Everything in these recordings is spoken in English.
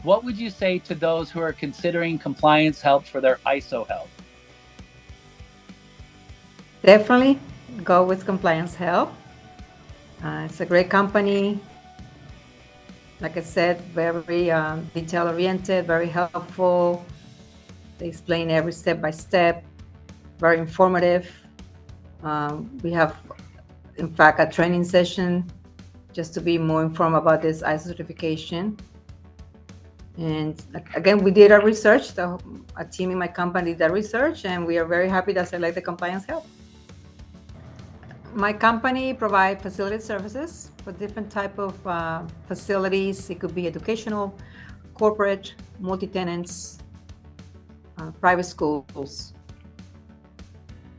What would you say to those who are considering compliance help for their ISO help? Definitely go with Compliance Help. It's a great company. Like I said, very detail oriented, very helpful. They explain every step by step, very informative. We have, in fact, a training session just to be more informed about this ISO certification. And again, we did our research. A team in my company did that research, and we are very happy to select the Compliance Help. My company provides facility services for different type of facilities. It could be educational, corporate, multi-tenants, private schools.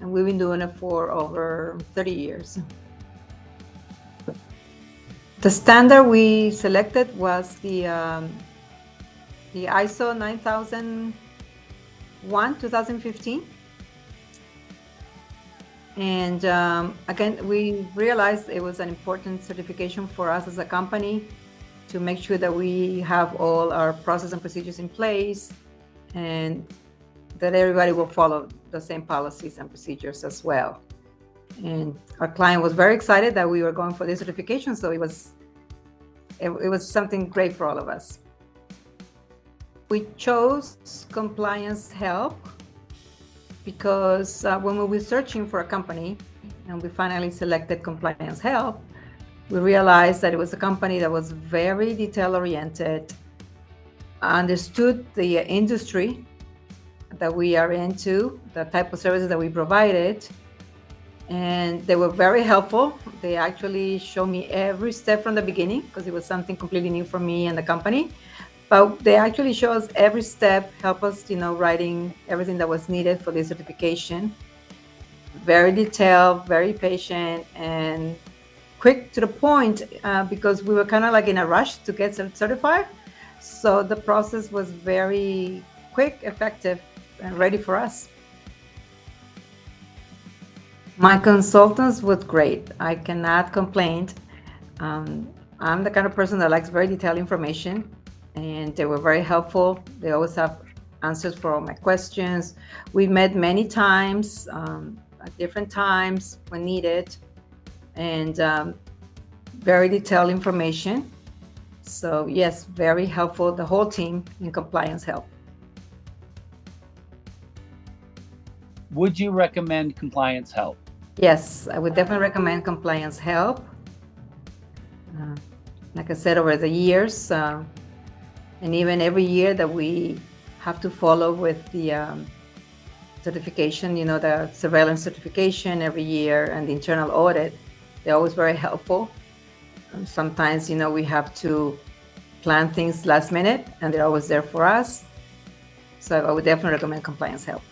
And we've been doing it for over 30 years. The standard we selected was the ISO 9001 2015. And again, we realized it was an important certification for us as a company to make sure that we have all our process and procedures in place and that everybody will follow the same policies and procedures as well. And our client was very excited that we were going for this certification, so it was something great for all of us. We chose Compliance Help because when we were searching for a company and we finally selected Compliance Help, we realized that it was a company that was very detail oriented, understood the industry that we are into, the type of services that we provided, and they were very helpful. They actually showed me every step from the beginning because it was something completely new for me and the company. But they actually show us every step, help us, writing everything that was needed for the certification. Very detailed, very patient, and quick to the point because we were kind of like in a rush to get certified. So the process was very quick, effective, and ready for us. My consultants were great. I cannot complain. I'm the kind of person that likes very detailed information, and they were very helpful. They always have answers for all my questions. We met many times, at different times when needed, and very detailed information. So yes, very helpful, the whole team in Compliance Help. Would you recommend Compliance Help? Yes, I would definitely recommend Compliance Help. Like I said, over the years, and even every year that we have to follow with the certification, the surveillance certification every year and the internal audit, they're always very helpful. Sometimes, we have to plan things last minute and they're always there for us. So I would definitely recommend Compliance Help.